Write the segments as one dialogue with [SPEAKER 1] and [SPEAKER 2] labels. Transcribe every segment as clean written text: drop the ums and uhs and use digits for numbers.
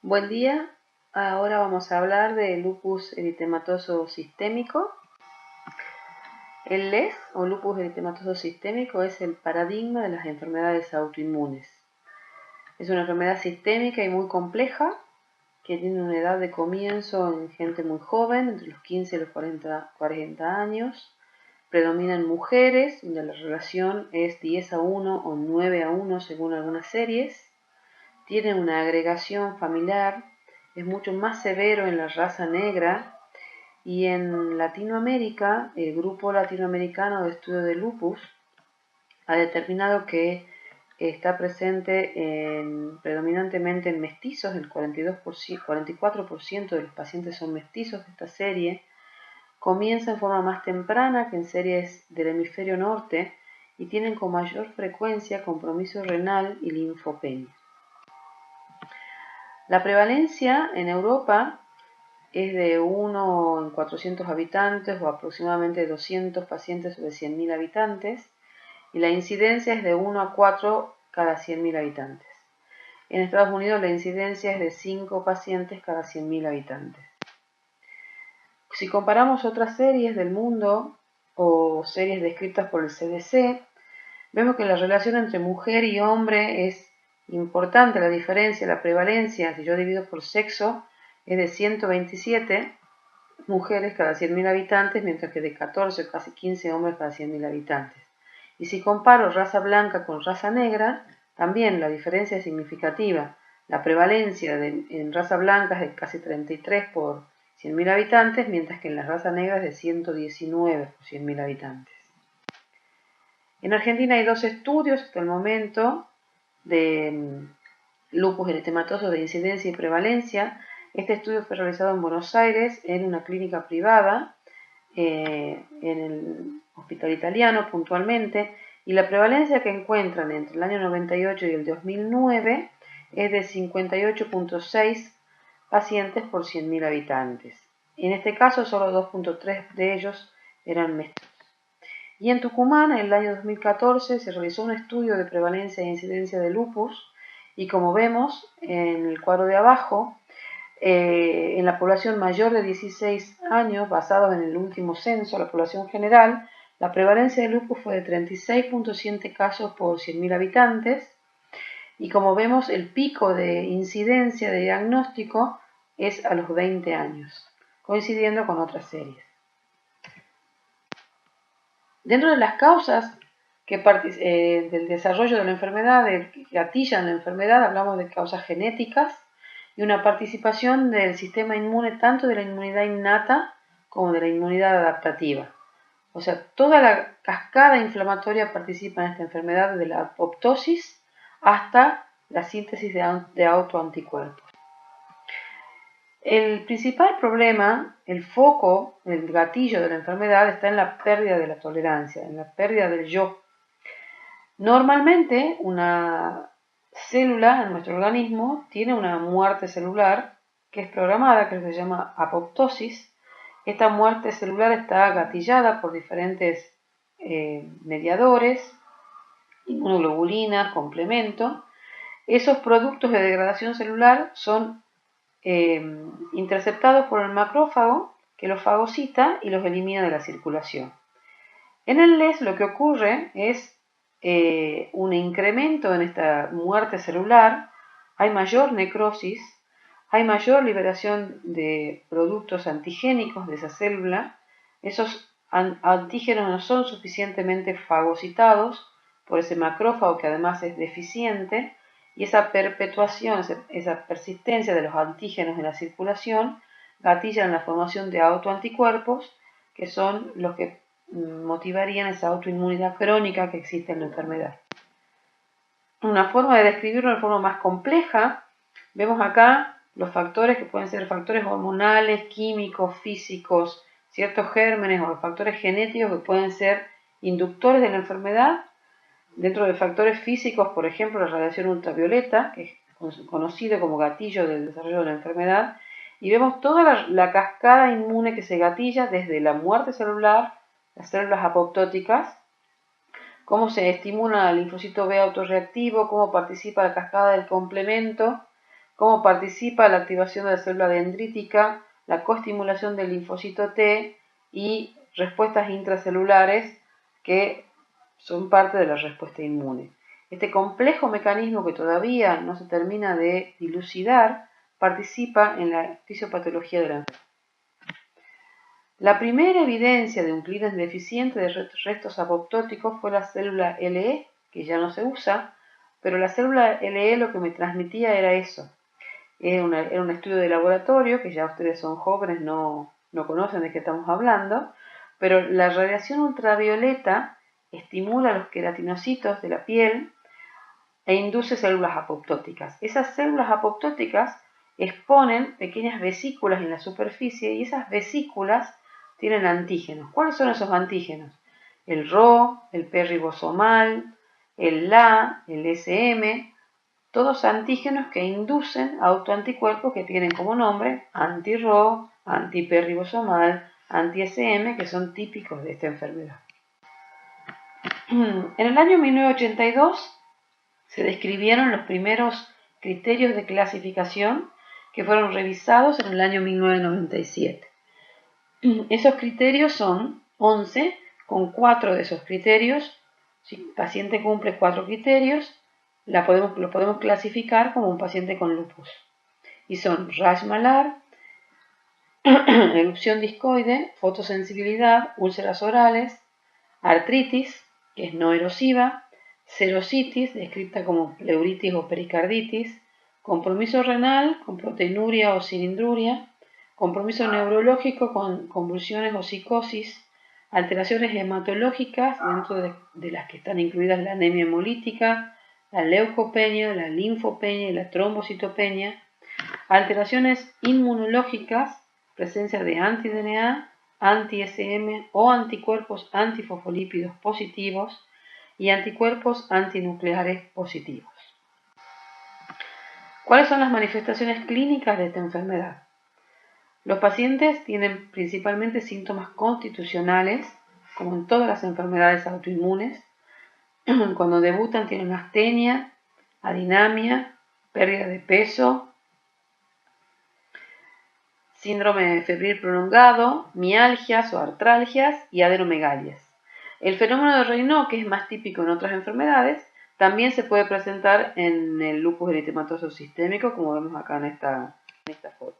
[SPEAKER 1] Buen día, ahora vamos a hablar de lupus eritematoso sistémico. El LES o lupus eritematoso sistémico es el paradigma de las enfermedades autoinmunes. Es una enfermedad sistémica y muy compleja que tiene una edad de comienzo en gente muy joven, entre los 15 y los 40 años. Predomina en mujeres, donde la relación es 10:1 o 9:1 según algunas series. Tiene una agregación familiar, es mucho más severo en la raza negra, y en Latinoamérica, el Grupo Latinoamericano de Estudio de Lupus ha determinado que está presente predominantemente en mestizos, el 44% de los pacientes son mestizos de esta serie. Comienza en forma más temprana que en series del hemisferio norte y tienen con mayor frecuencia compromiso renal y linfopenia. La prevalencia en Europa es de 1 en 400 habitantes o aproximadamente 200 pacientes sobre 100.000 habitantes, y la incidencia es de 1 a 4 cada 100.000 habitantes. En Estados Unidos la incidencia es de 5 pacientes cada 100.000 habitantes. Si comparamos otras series del mundo o series descritas por el CDC, vemos que la relación entre mujer y hombre es importante. La diferencia, la prevalencia, si yo divido por sexo, es de 127 mujeres cada 100.000 habitantes, mientras que de 14 o casi 15 hombres cada 100.000 habitantes. Y si comparo raza blanca con raza negra, también la diferencia es significativa. La prevalencia en raza blanca es de casi 33 por 100.000 habitantes, mientras que en la raza negra es de 119 por 100.000 habitantes. En Argentina hay 2 estudios hasta el momento de lupus eritematoso de incidencia y prevalencia. Este estudio fue realizado en Buenos Aires en una clínica privada, en el Hospital Italiano puntualmente, y la prevalencia que encuentran entre el año 98 y el 2009 es de 58.6 pacientes por 100.000 habitantes. En este caso solo 2.3 de ellos eran mestizos. Y en Tucumán, en el año 2014, se realizó un estudio de prevalencia e incidencia de lupus, y como vemos en el cuadro de abajo, en la población mayor de 16 años, basado en el último censo, la población general, la prevalencia de lupus fue de 36.7 casos por 100.000 habitantes, y como vemos el pico de incidencia de diagnóstico es a los 20 años, coincidiendo con otras series. Dentro de las causas del desarrollo de la enfermedad, que gatillan la enfermedad, hablamos de causas genéticas y una participación del sistema inmune, tanto de la inmunidad innata como de la inmunidad adaptativa. O sea, toda la cascada inflamatoria participa en esta enfermedad, desde la apoptosis hasta la síntesis de autoanticuerpos. El principal problema, el foco, el gatillo de la enfermedad está en la pérdida de la tolerancia, en la pérdida del yo. Normalmente una célula en nuestro organismo tiene una muerte celular que es programada, que se llama apoptosis. Esta muerte celular está gatillada por diferentes mediadores, inmunoglobulinas, complemento. Esos productos de degradación celular son interceptados por el macrófago, que los fagocita y los elimina de la circulación. En el LES lo que ocurre es un incremento en esta muerte celular, hay mayor necrosis, hay mayor liberación de productos antigénicos de esa célula. Esos antígenos no son suficientemente fagocitados por ese macrófago, que además es deficiente, y esa perpetuación, esa persistencia de los antígenos en la circulación gatillan la formación de autoanticuerpos, que son los que motivarían esa autoinmunidad crónica que existe en la enfermedad. Una forma de describirlo de forma más compleja, vemos acá los factores que pueden ser factores hormonales, químicos, físicos, ciertos gérmenes o los factores genéticos que pueden ser inductores de la enfermedad. Dentro de factores físicos, por ejemplo, la radiación ultravioleta, que es conocido como gatillo del desarrollo de la enfermedad, y vemos toda la cascada inmune que se gatilla desde la muerte celular, las células apoptóticas, cómo se estimula el linfocito B autorreactivo, cómo participa la cascada del complemento, cómo participa la activación de la célula dendrítica, la coestimulación del linfocito T y respuestas intracelulares que son parte de la respuesta inmune. Este complejo mecanismo que todavía no se termina de dilucidar participa en la fisiopatología de la enfermedad. La primera evidencia de un clearance deficiente de restos apoptóticos fue la célula LE, que ya no se usa, pero la célula LE lo que me transmitía era eso. Era un estudio de laboratorio, que ya ustedes son jóvenes, no conocen de qué estamos hablando, pero la radiación ultravioleta estimula los queratinocitos de la piel e induce células apoptóticas. Esas células apoptóticas exponen pequeñas vesículas en la superficie y esas vesículas tienen antígenos. ¿Cuáles son esos antígenos? El Rho, el P ribosomal, el LA, el SM, todos antígenos que inducen autoanticuerpos que tienen como nombre anti-Rho, anti-P ribosomal, anti-SM, que son típicos de esta enfermedad. En el año 1982 se describieron los primeros criterios de clasificación que fueron revisados en el año 1997. Esos criterios son 11, con 4 de esos criterios. Si el paciente cumple 4 criterios, lo podemos clasificar como un paciente con lupus. Y son rash malar, erupción discoide, fotosensibilidad, úlceras orales, artritis, que es no erosiva, serositis, descrita como pleuritis o pericarditis, compromiso renal con proteinuria o cilindruria, compromiso neurológico con convulsiones o psicosis, alteraciones hematológicas, dentro de las que están incluidas la anemia hemolítica, la leucopenia, la linfopenia y la trombocitopenia, alteraciones inmunológicas, presencia de anti-DNA, anti-SM o anticuerpos antifosfolípidos positivos y anticuerpos antinucleares positivos. ¿Cuáles son las manifestaciones clínicas de esta enfermedad? Los pacientes tienen principalmente síntomas constitucionales, como en todas las enfermedades autoinmunes. Cuando debutan tienen astenia, adinamia, pérdida de peso, síndrome febril prolongado, mialgias o artralgias y adenomegalias. El fenómeno de Raynaud, que es más típico en otras enfermedades, también se puede presentar en el lupus eritematoso sistémico, como vemos acá en esta foto.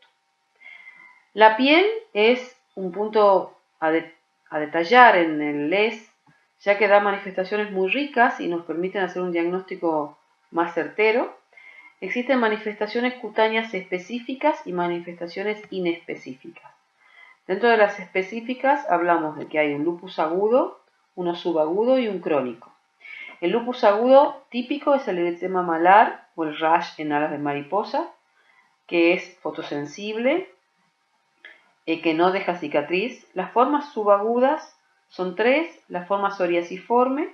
[SPEAKER 1] La piel es un punto a detallar en el LES, ya que da manifestaciones muy ricas y nos permiten hacer un diagnóstico más certero. Existen manifestaciones cutáneas específicas y manifestaciones inespecíficas. Dentro de las específicas hablamos de que hay un lupus agudo, uno subagudo y un crónico. El lupus agudo típico es el eritema malar o el rash en alas de mariposa, que es fotosensible, que no deja cicatriz. Las formas subagudas son 3, la forma psoriasiforme,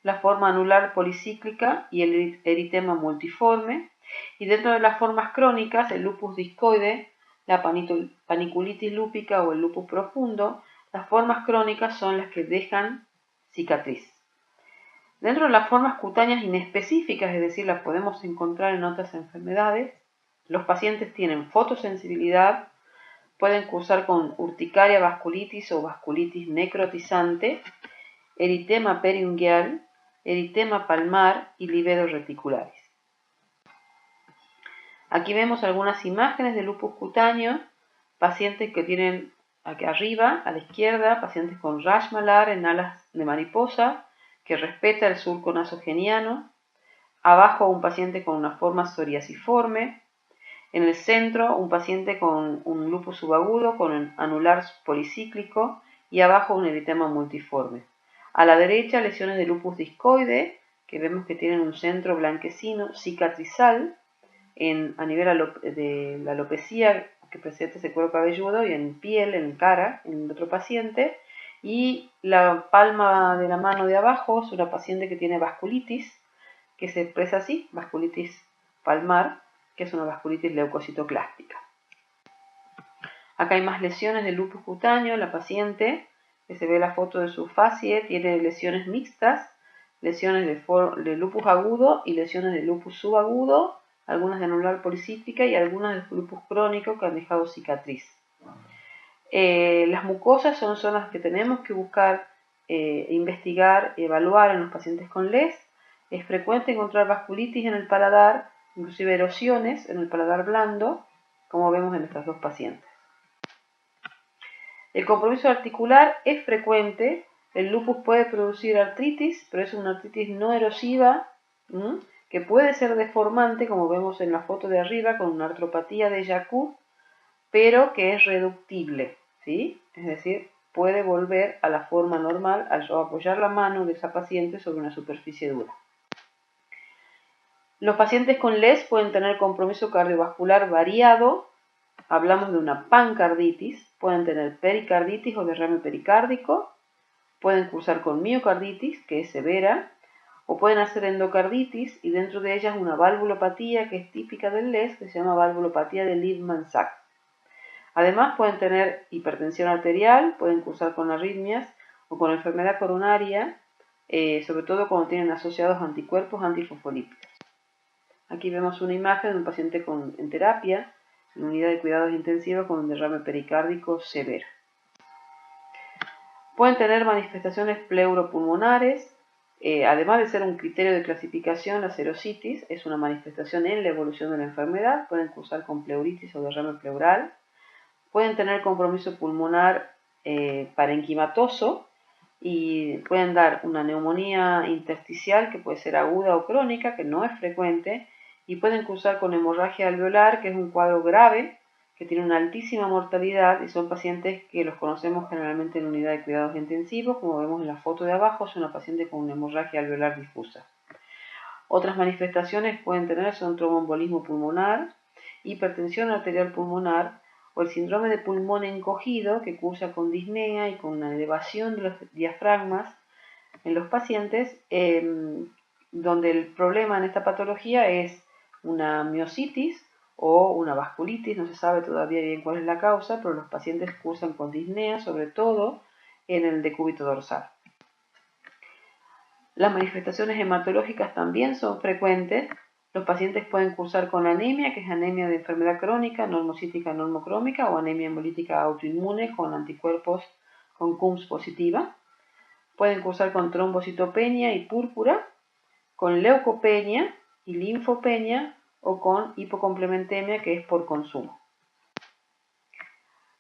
[SPEAKER 1] la forma anular policíclica y el eritema multiforme. Y dentro de las formas crónicas, el lupus discoide, la paniculitis lúpica o el lupus profundo, las formas crónicas son las que dejan cicatriz. Dentro de las formas cutáneas inespecíficas, es decir, las podemos encontrar en otras enfermedades, los pacientes tienen fotosensibilidad, pueden cursar con urticaria, vasculitis o vasculitis necrotizante, eritema periungueal, eritema palmar y livedo reticularis. Aquí vemos algunas imágenes de lupus cutáneo, pacientes que tienen aquí arriba, a la izquierda, pacientes con rash malar en alas de mariposa, que respeta el surco nasogeniano, abajo un paciente con una forma psoriasiforme, en el centro un paciente con un lupus subagudo con un anular policíclico y abajo un eritema multiforme. A la derecha lesiones de lupus discoide, que vemos que tienen un centro blanquecino cicatrizal a nivel de la alopecia que presenta ese cuero cabelludo y en piel, en cara, en otro paciente. Y la palma de la mano de abajo es una paciente que tiene vasculitis, que se expresa así, vasculitis palmar, que es una vasculitis leucocitoclástica. Acá hay más lesiones de lupus cutáneo. La paciente, que se ve la foto de su facie, tiene lesiones mixtas, lesiones de lupus agudo y lesiones de lupus subagudo, algunas de anular policística y algunas de lupus crónico que han dejado cicatriz. Las mucosas son zonas que tenemos que buscar, investigar, evaluar en los pacientes con LES. Es frecuente encontrar vasculitis en el paladar, inclusive erosiones en el paladar blando, como vemos en estas dos pacientes. El compromiso articular es frecuente. El lupus puede producir artritis, pero es una artritis no erosiva, que puede ser deformante, como vemos en la foto de arriba, con una artropatía de Yacoub, pero que es reductible, ¿sí? Es decir, puede volver a la forma normal al apoyar la mano de esa paciente sobre una superficie dura. Los pacientes con LES pueden tener compromiso cardiovascular variado. Hablamos de una pancarditis, pueden tener pericarditis o derrame pericárdico, pueden cursar con miocarditis, que es severa, o pueden hacer endocarditis y dentro de ellas una valvulopatía que es típica del LES, que se llama valvulopatía de Liebman-Sachs. Además pueden tener hipertensión arterial, pueden cursar con arritmias o con enfermedad coronaria, sobre todo cuando tienen asociados anticuerpos antifosfolípicos. Aquí vemos una imagen de un paciente en terapia, en unidad de cuidados intensivos con un derrame pericárdico severo. Pueden tener manifestaciones pleuropulmonares, además de ser un criterio de clasificación, la serositis es una manifestación en la evolución de la enfermedad, pueden cursar con pleuritis o derrame pleural. Pueden tener compromiso pulmonar parenquimatoso y pueden dar una neumonía intersticial que puede ser aguda o crónica, que no es frecuente, y pueden cursar con hemorragia alveolar, que es un cuadro grave, que tiene una altísima mortalidad y son pacientes que los conocemos generalmente en unidad de cuidados intensivos, como vemos en la foto de abajo, es una paciente con una hemorragia alveolar difusa. Otras manifestaciones pueden tener son tromboembolismo pulmonar, hipertensión arterial pulmonar, o el síndrome de pulmón encogido, que cursa con disnea y con una elevación de los diafragmas en los pacientes, donde el problema en esta patología es una miositis o una vasculitis, no se sabe todavía bien cuál es la causa, pero los pacientes cursan con disnea, sobre todo en el decúbito dorsal. Las manifestaciones hematológicas también son frecuentes. Los pacientes pueden cursar con anemia, que es anemia de enfermedad crónica, normocítica normocrómica, o anemia hemolítica autoinmune con anticuerpos con CUMS positiva. Pueden cursar con trombocitopenia y púrpura, con leucopenia y linfopenia, o con hipocomplementemia, que es por consumo.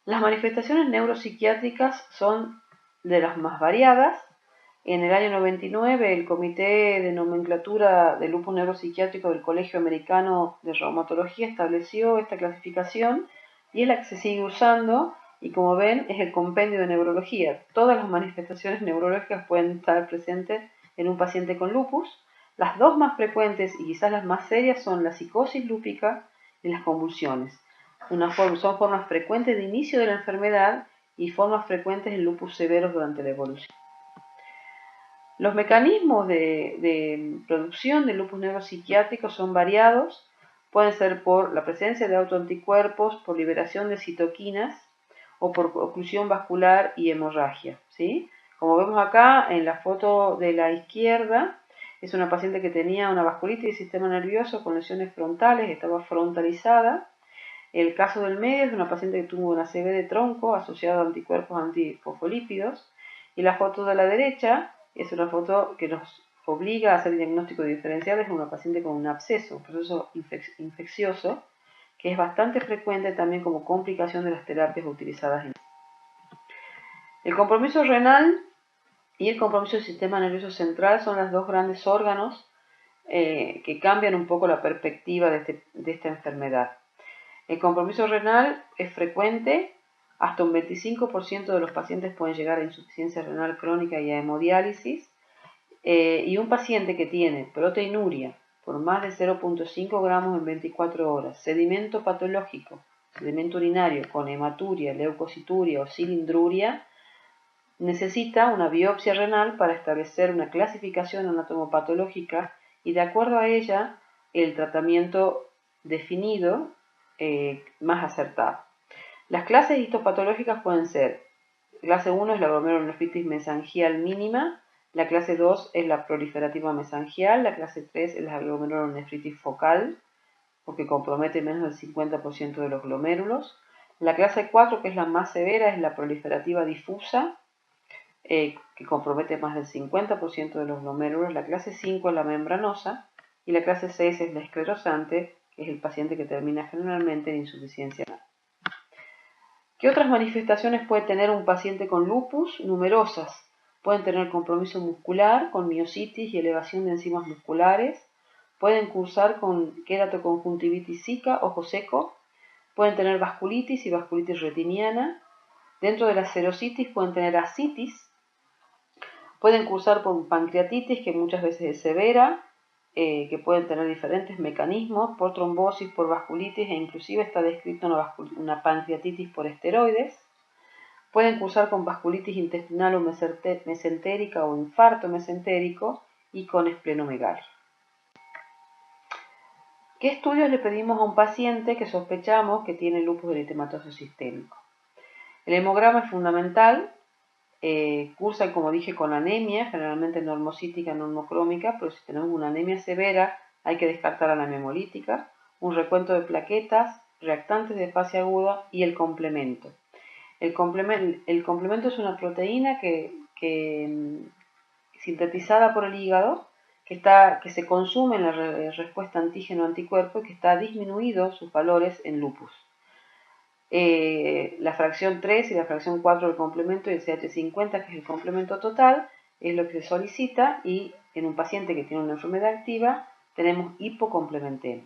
[SPEAKER 1] Las manifestaciones neuropsiquiátricas son de las más variadas. En el año 99, el Comité de Nomenclatura de Lupus Neuropsiquiátrico del Colegio Americano de Reumatología estableció esta clasificación y es la que se sigue usando y, como ven, es el compendio de neurología. Todas las manifestaciones neurológicas pueden estar presentes en un paciente con lupus. Las dos más frecuentes y quizás las más serias son la psicosis lúpica y las convulsiones. Son formas frecuentes de inicio de la enfermedad y formas frecuentes en lupus severos durante la evolución. Los mecanismos de producción de lupus neuropsiquiátrico son variados. Pueden ser por la presencia de autoanticuerpos, por liberación de citoquinas o por oclusión vascular y hemorragia, ¿sí? Como vemos acá en la foto de la izquierda, es una paciente que tenía una vasculitis del sistema nervioso con lesiones frontales, estaba frontalizada. El caso del medio es una paciente que tuvo una ACV de tronco asociada a anticuerpos antifosfolípidos. Y la foto de la derecha es una foto que nos obliga a hacer diagnósticos diferenciales en una paciente con un absceso, un proceso infeccioso, que es bastante frecuente también como complicación de las terapias utilizadas. El compromiso renal y el compromiso del sistema nervioso central son los dos grandes órganos que cambian un poco la perspectiva de esta enfermedad. El compromiso renal es frecuente, hasta un 25% de los pacientes pueden llegar a insuficiencia renal crónica y a hemodiálisis, y un paciente que tiene proteinuria por más de 0,5 gramos en 24 horas, sedimento patológico, sedimento urinario con hematuria, leucocituria o cilindruria, necesita una biopsia renal para establecer una clasificación anatomopatológica y de acuerdo a ella el tratamiento definido más acertado. Las clases histopatológicas pueden ser: clase 1 es la glomerulonefritis mesangial mínima, La clase 2 es la proliferativa mesangial. La clase 3 es la glomerulonefritis focal, porque compromete menos del 50% de los glomérulos. La clase 4, que es la más severa, es la proliferativa difusa, que compromete más del 50% de los glomérulos. La clase 5 es la membranosa y la clase 6 es la esclerosante, que es el paciente que termina generalmente en insuficiencia renal. ¿Qué otras manifestaciones puede tener un paciente con lupus? Numerosas. Pueden tener compromiso muscular con miositis y elevación de enzimas musculares. Pueden cursar con queratoconjuntivitis zika, ojo seco. Pueden tener vasculitis y vasculitis retiniana. Dentro de la serositis pueden tener ascitis. Pueden cursar por pancreatitis, que muchas veces es severa, que pueden tener diferentes mecanismos, por trombosis, por vasculitis, e inclusive está descrito una pancreatitis por esteroides. Pueden cursar con vasculitis intestinal o mesentérica o infarto mesentérico y con esplenomegalia. ¿Qué estudios le pedimos a un paciente que sospechamos que tiene lupus eritematoso sistémico? El hemograma es fundamental. Cursan, como dije, con anemia, generalmente normocítica, normocrómica, pero si tenemos una anemia severa hay que descartar anemia hemolítica, un recuento de plaquetas, reactantes de fase aguda y el complemento. El complemento es una proteína sintetizada por el hígado que se consume en la respuesta antígeno-anticuerpo y que está disminuido sus valores en lupus. La fracción 3 y la fracción 4 del complemento y el CH50, que es el complemento total, es lo que se solicita, y en un paciente que tiene una enfermedad activa tenemos hipocomplementemia.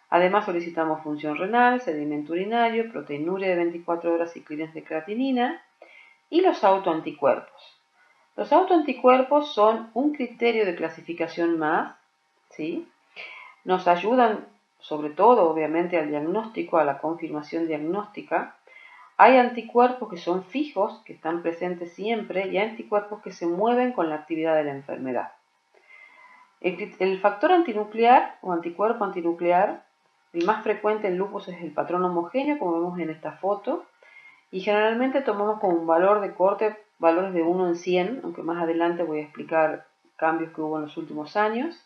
[SPEAKER 1] Además solicitamos función renal, sedimento urinario, proteinuria de 24 horas y clearance de creatinina y los autoanticuerpos. Los autoanticuerpos son un criterio de clasificación más, ¿sí? Nos ayudan sobre todo, obviamente, al diagnóstico, a la confirmación diagnóstica. Hay anticuerpos que son fijos, que están presentes siempre, y hay anticuerpos que se mueven con la actividad de la enfermedad. El factor antinuclear o anticuerpo antinuclear, el más frecuente en lupus es el patrón homogéneo, como vemos en esta foto, y generalmente tomamos como un valor de corte valores de 1 en 100, aunque más adelante voy a explicar cambios que hubo en los últimos años.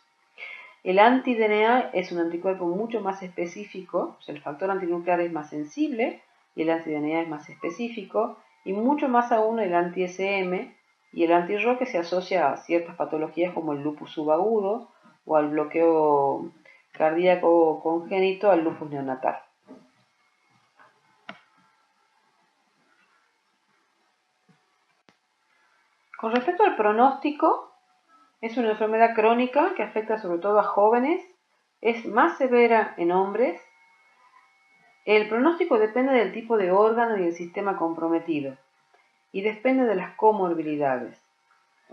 [SPEAKER 1] El anti-DNA es un anticuerpo mucho más específico, o sea, el factor antinuclear es más sensible y el anti-DNA es más específico, y mucho más aún el anti-SM y el anti-RO, que se asocia a ciertas patologías como el lupus subagudo o al bloqueo cardíaco congénito, al lupus neonatal. Con respecto al pronóstico, es una enfermedad crónica que afecta sobre todo a jóvenes, es más severa en hombres. El pronóstico depende del tipo de órgano y el sistema comprometido y depende de las comorbilidades.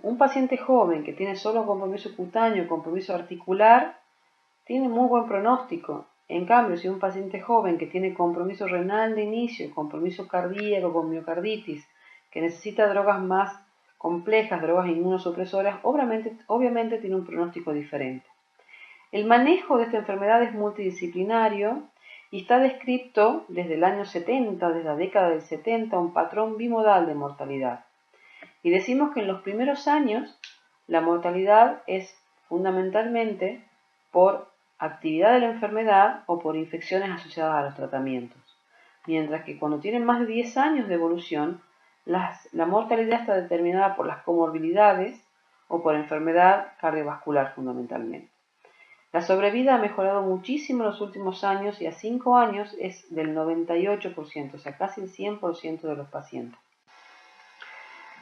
[SPEAKER 1] Un paciente joven que tiene solo compromiso cutáneo, compromiso articular, tiene muy buen pronóstico. En cambio, si un paciente joven que tiene compromiso renal de inicio, compromiso cardíaco con miocarditis, que necesita drogas más complejas, drogas inmunosupresoras, obviamente tiene un pronóstico diferente. El manejo de esta enfermedad es multidisciplinario y está descrito desde el año 70, desde la década del 70, un patrón bimodal de mortalidad. Y decimos que en los primeros años la mortalidad es fundamentalmente por actividad de la enfermedad o por infecciones asociadas a los tratamientos. Mientras que cuando tienen más de 10 años de evolución, la mortalidad está determinada por las comorbilidades o por enfermedad cardiovascular fundamentalmente. La sobrevida ha mejorado muchísimo en los últimos años y a 5 años es del 98%, o sea, casi el 100% de los pacientes.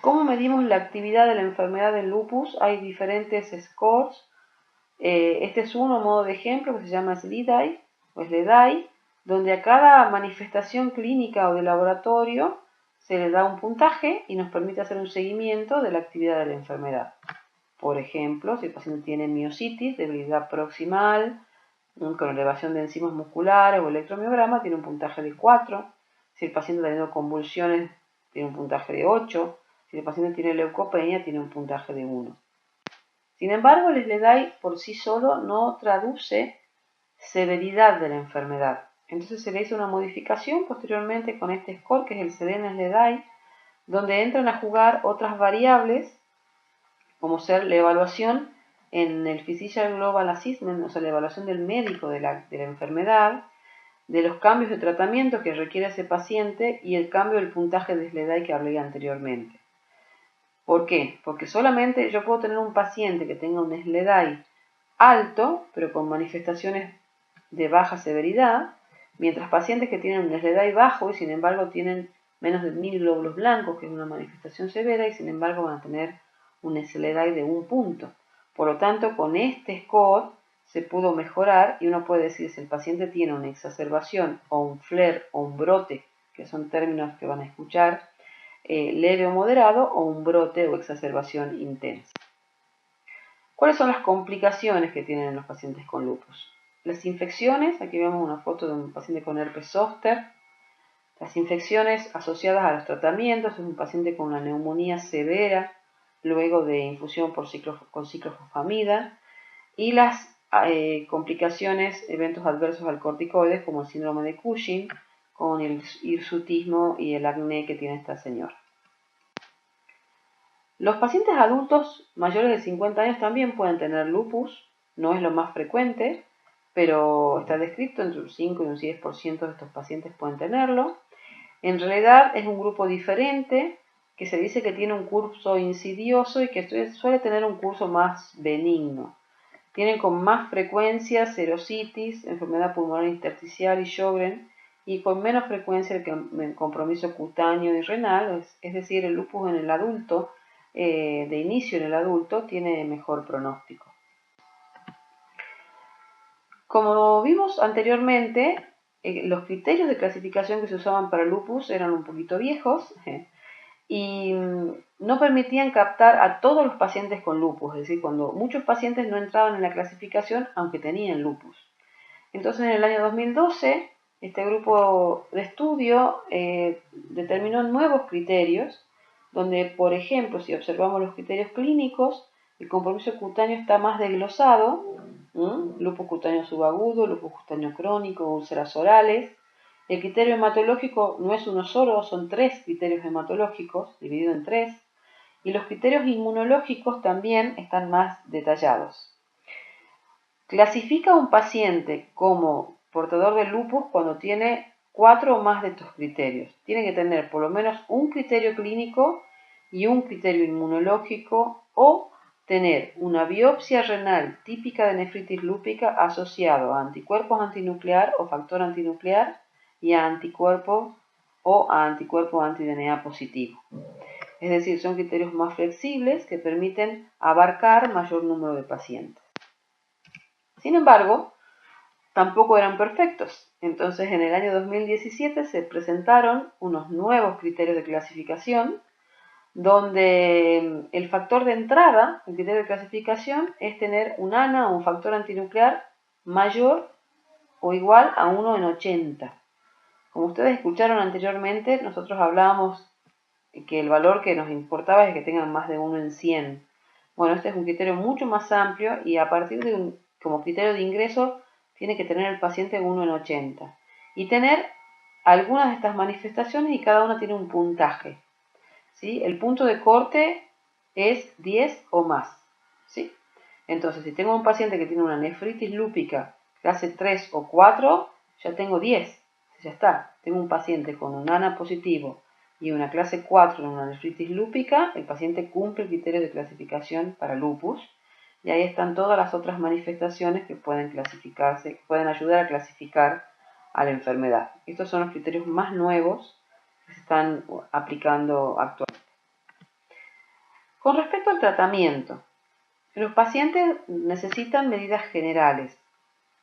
[SPEAKER 1] ¿Cómo medimos la actividad de la enfermedad del lupus? Hay diferentes scores. Este es uno a modo de ejemplo que se llama SLEDAI o SLEDAI, donde a cada manifestación clínica o de laboratorio se le da un puntaje y nos permite hacer un seguimiento de la actividad de la enfermedad. Por ejemplo, si el paciente tiene miositis, debilidad proximal, con elevación de enzimas musculares o electromiograma, tiene un puntaje de 4. Si el paciente está teniendo convulsiones, tiene un puntaje de 8. Si el paciente tiene leucopenia, tiene un puntaje de 1. Sin embargo, el SLEDAI por sí solo no traduce severidad de la enfermedad. Entonces se le hizo una modificación posteriormente con este score, que es el SEDENA-SLEDAI, donde entran a jugar otras variables como ser la evaluación en el Physician Global Assessment, o sea, la evaluación del médico de la enfermedad, de los cambios de tratamiento que requiere ese paciente y el cambio del puntaje de SLEDAI que hablé anteriormente. ¿Por qué? Porque solamente yo puedo tener un paciente que tenga un SLEDAI alto, pero con manifestaciones de baja severidad, mientras pacientes que tienen un SLEDAI bajo y sin embargo tienen menos de 1000 glóbulos blancos, que es una manifestación severa, y sin embargo van a tener un SLEDAI de 1 punto. Por lo tanto, con este score se pudo mejorar y uno puede decir si el paciente tiene una exacerbación o un flare o un brote, que son términos que van a escuchar, leve o moderado, o un brote o exacerbación intensa. ¿Cuáles son las complicaciones que tienen los pacientes con lupus? Las infecciones, aquí vemos una foto de un paciente con herpes zóster. Las infecciones asociadas a los tratamientos, es un paciente con una neumonía severa luego de infusión con ciclofosfamida, y las complicaciones, eventos adversos al corticoides, como el síndrome de Cushing, con el hirsutismo y el acné que tiene esta señora. Los pacientes adultos mayores de 50 años también pueden tener lupus, no es lo más frecuente, pero está descrito entre un 5 y un 10% de estos pacientes pueden tenerlo. En realidad es un grupo diferente que se dice que tiene un curso insidioso y que suele tener un curso más benigno. Tienen con más frecuencia serositis, enfermedad pulmonar intersticial y Sjögren, y con menos frecuencia el compromiso cutáneo y renal, es decir, el lupus en el adulto, de inicio en el adulto, tiene mejor pronóstico. Como vimos anteriormente, los criterios de clasificación que se usaban para lupus eran un poquito viejos y no permitían captar a todos los pacientes con lupus, es decir, cuando muchos pacientes no entraban en la clasificación aunque tenían lupus. Entonces, en el año 2012, este grupo de estudio determinó nuevos criterios, donde, por ejemplo, si observamos los criterios clínicos, el compromiso cutáneo está más desglosado, lupus cutáneo subagudo, lupus cutáneo crónico, úlceras orales. El criterio hematológico no es uno solo, son 3 criterios hematológicos, divididos en 3, y los criterios inmunológicos también están más detallados. Clasifica a un paciente como portador de lupus cuando tiene 4 o más de estos criterios. Tiene que tener por lo menos un criterio clínico y un criterio inmunológico, o tener una biopsia renal típica de nefritis lúpica asociado a anticuerpos antinuclear o factor antinuclear y a anticuerpo o a anticuerpo anti-DNA positivo. Es decir, son criterios más flexibles que permiten abarcar mayor número de pacientes. Sin embargo, tampoco eran perfectos. Entonces, en el año 2017 se presentaron unos nuevos criterios de clasificación, donde el factor de entrada, el criterio de clasificación, es tener un ANA o un factor antinuclear mayor o igual a 1 en 80. Como ustedes escucharon anteriormente, nosotros hablábamos que el valor que nos importaba es que tengan más de 1 en 100. Bueno, este es un criterio mucho más amplio y a partir de como criterio de ingreso tiene que tener el paciente 1 en 80 y tener algunas de estas manifestaciones, y cada una tiene un puntaje, ¿sí? El punto de corte es 10 o más, ¿sí? Entonces, si tengo un paciente que tiene una nefritis lúpica clase 3 o 4, ya tengo 10, ya está. Tengo un paciente con un ANA positivo y una clase 4 en una nefritis lúpica, el paciente cumple el criterio de clasificación para lupus, y ahí están todas las otras manifestaciones que pueden clasificarse, que pueden ayudar a clasificar a la enfermedad. Estos son los criterios más nuevos que se están aplicando actualmente. Con respecto al tratamiento, los pacientes necesitan medidas generales,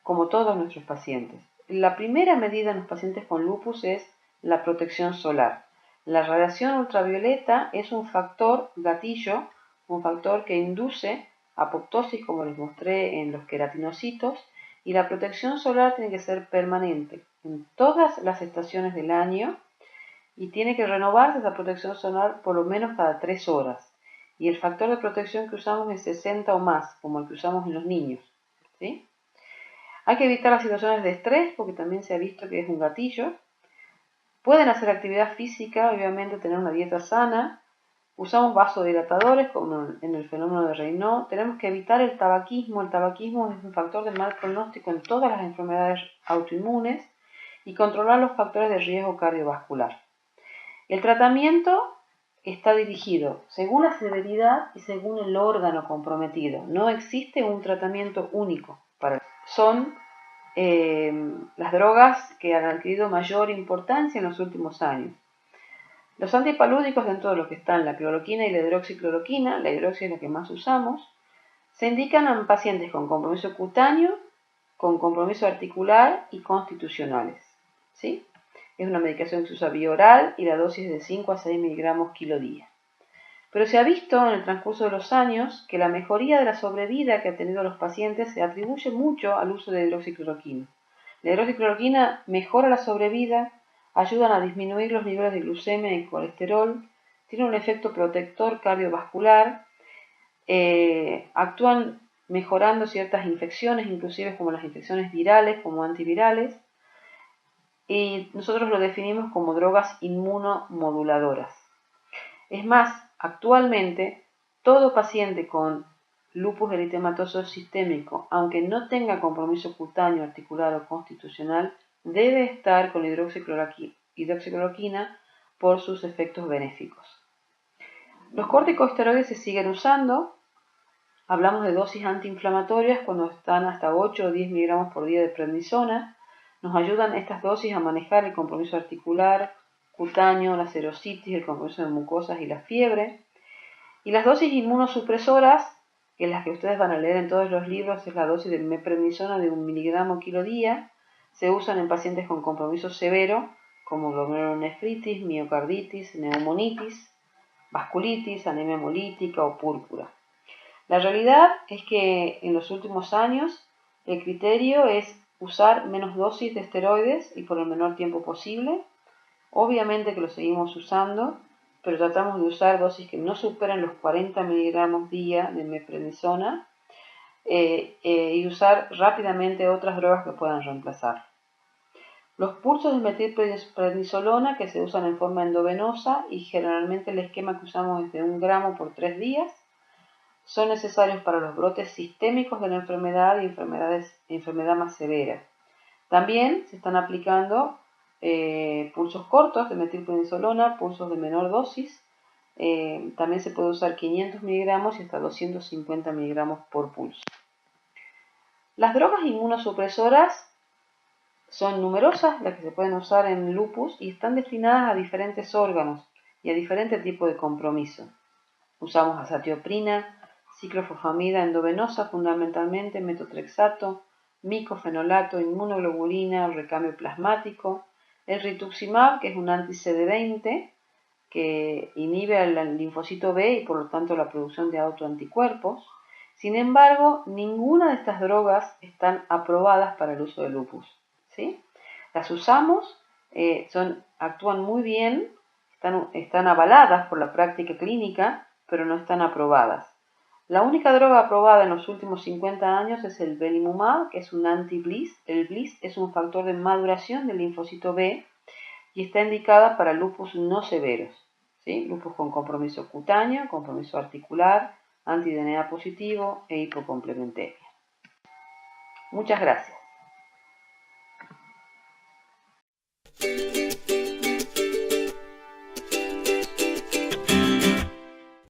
[SPEAKER 1] como todos nuestros pacientes. La primera medida en los pacientes con lupus es la protección solar. La radiación ultravioleta es un factor gatillo, un factor que induce apoptosis, como les mostré en los queratinocitos, y la protección solar tiene que ser permanente en todas las estaciones del año y tiene que renovarse esa protección solar por lo menos cada 3 horas. Y el factor de protección que usamos es 60 o más, como el que usamos en los niños, ¿sí? Hay que evitar las situaciones de estrés porque también se ha visto que es un gatillo. Pueden hacer actividad física, obviamente tener una dieta sana, Usamos vasodilatadores como en el fenómeno de Raynaud. Tenemos que evitar el tabaquismo. El tabaquismo es un factor de mal pronóstico en todas las enfermedades autoinmunes y controlar los factores de riesgo cardiovascular. El tratamiento está dirigido según la severidad y según el órgano comprometido. No existe un tratamiento único para eso. Son las drogas que han adquirido mayor importancia en los últimos años. Los antipalúdicos, dentro de lo que están la cloroquina y la hidroxicloroquina, la hidroxi es la que más usamos, se indican en pacientes con compromiso cutáneo, con compromiso articular y constitucionales. ¿Sí? Es una medicación que se usa vía oral y la dosis es de 5 a 6 miligramos kilo día. Pero se ha visto en el transcurso de los años que la mejoría de la sobrevida que han tenido los pacientes se atribuye mucho al uso de hidroxicloroquina. La hidroxicloroquina mejora la sobrevida, ayudan a disminuir los niveles de glucemia y colesterol, tiene un efecto protector cardiovascular, actúan mejorando ciertas infecciones, inclusive como las infecciones virales, como antivirales, y nosotros lo definimos como drogas inmunomoduladoras. Es más, actualmente todo paciente con lupus eritematoso sistémico, aunque no tenga compromiso cutáneo, articular o constitucional, debe estar con hidroxicloroquina por sus efectos benéficos. Los corticosteroides se siguen usando. Hablamos de dosis antiinflamatorias cuando están hasta 8 o 10 miligramos por día de prednisona. Nos ayudan estas dosis a manejar el compromiso articular, cutáneo, la serositis, el compromiso de mucosas y la fiebre. Y las dosis inmunosupresoras, que es las que ustedes van a leer en todos los libros, es la dosis de meprednisona de 1 miligramo kilo día. Se usan en pacientes con compromiso severo, como glomerulonefritis, miocarditis, neumonitis, vasculitis, anemia hemolítica o púrpura. La realidad es que en los últimos años el criterio es usar menos dosis de esteroides y por el menor tiempo posible. Obviamente que lo seguimos usando, pero tratamos de usar dosis que no superen los 40 miligramos día de meprednisona y usar rápidamente otras drogas que puedan reemplazar. Los pulsos de metilprednisolona que se usan en forma endovenosa y generalmente el esquema que usamos es de 1 gramo por 3 días, son necesarios para los brotes sistémicos de la enfermedad y enfermedad más severa. También se están aplicando pulsos cortos de metilprednisolona, pulsos de menor dosis. También se puede usar 500 miligramos y hasta 250 miligramos por pulso. Las drogas inmunosupresoras son numerosas las que se pueden usar en lupus y están destinadas a diferentes órganos y a diferentes tipos de compromiso. Usamos azatioprina, ciclofosfamida endovenosa fundamentalmente, metotrexato, micofenolato, inmunoglobulina, recambio plasmático, el rituximab, que es un anti-CD20 que inhibe al linfocito B y por lo tanto la producción de autoanticuerpos. Sin embargo, ninguna de estas drogas están aprobadas para el uso de lupus. ¿Sí? Las usamos, actúan muy bien, están avaladas por la práctica clínica, pero no están aprobadas. La única droga aprobada en los últimos 50 años es el belimumab, que es un anti-BLyS. El BLyS es un factor de maduración del linfocito B y está indicada para lupus no severos, ¿sí? Lupus con compromiso cutáneo, compromiso articular, anti-DNA positivo e hipocomplementaria. Muchas gracias.